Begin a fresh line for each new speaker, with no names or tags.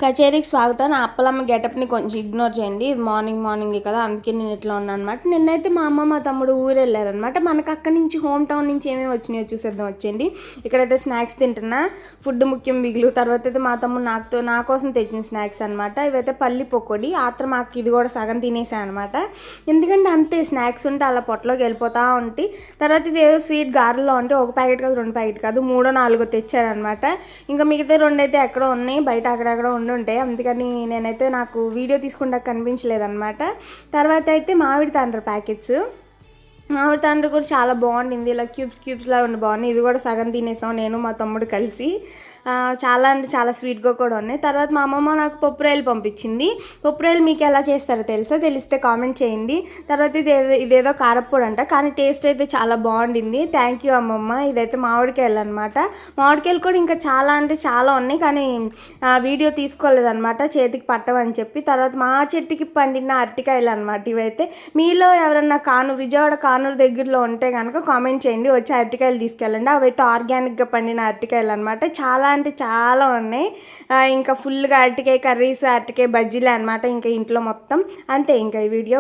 కచేరీకి స్వాగతం. నా అప్పలమ్మ గెటప్ని కొంచెం ఇగ్నోర్ చేయండి. ఇది మార్నింగ్ కదా, అందుకే నేను ఇట్లా ఉన్నాను అనమాట. నిన్నైతే మా అమ్మ మా తమ్ముడు ఊరు వెళ్ళారనమాట. మనకు అక్కడి నుంచి హోమ్ టౌన్ నుంచి ఏమేమి వచ్చినాయో చూసేద్దాం వచ్చేయండి. ఇక్కడైతే స్నాక్స్ తింటున్నా. ఫుడ్ ముఖ్యం బిగులు. తర్వాత అయితే మా తమ్ముడు నా కోసం తెచ్చిన స్నాక్స్ అనమాట. ఇవైతే పల్లి పకోడీ. ఆత్రం మాకు ఇది కూడా సగం తినేసాను అనమాట. ఎందుకంటే అంతే, స్నాక్స్ ఉంటే అలా పొట్టలోకి వెళ్ళిపోతూ ఉంటాయి. తర్వాత ఇది ఏదో స్వీట్ గారెలో ఉంటే ఒక ప్యాకెట్ కాదు, 2 ప్యాకెట్ కాదు, 3-4 తెచ్చారనమాట. ఇంకా మిగతా 2 అయితే ఎక్కడో ఉన్నాయి, బయట అక్కడెక్కడ ఉంటాయి. అందుకని నేనైతే నాకు వీడియో తీసుకుంటా కనిపించలేదన్నమాట. తర్వాత అయితే మామిడి తాండ్ర ప్యాకెట్స్. మామిడి తాండ్ర కూడా చాలా బాగుండింది. ఇలా క్యూబ్స్లా ఉండి బాగుంది. ఇది కూడా సగం తినేసాం నేను మా తమ్ముడు కలిసి. చాలా అంటే చాలా స్వీట్గా కూడా ఉన్నాయి. తర్వాత మా అమ్మమ్మ నాకు పప్పురాయలు పంపించింది. పప్పురాయలు మీకు ఎలా చేస్తారో తెలిస్తే కామెంట్ చేయండి. తర్వాత ఇదేదో కారప్పొడి అంట, కానీ టేస్ట్ అయితే చాలా బాగుండింది. థ్యాంక్ యూ అమ్మమ్మ. ఇదైతే మామిడికాయలు అనమాట. మామిడికాయలు కూడా ఇంకా చాలా అంటే చాలా ఉన్నాయి, కానీ వీడియో తీసుకోలేదన్నమాట, చేతికి పట్టవని చెప్పి. తర్వాత మా చెట్టుకి పండిన అరటికాయలు అనమాట ఇవైతే. మీలో ఎవరన్నా విజయవాడ కానూరు దగ్గరలో ఉంటే కనుక కామెంట్ చేయండి, వచ్చి అరటికాయలు తీసుకెళ్ళండి. అవైతే ఆర్గానిక్గా పండిన అరటికాయలు అనమాట. చాలా అంటే చాలా ఉన్నాయి. ఇంకా ఫుల్గా అరటికాయ కర్రీస్, అరటికాయ బజ్జీలే అనమాట ఇంకా ఇంట్లో మొత్తం. అంతే ఇంకా ఈ వీడియో.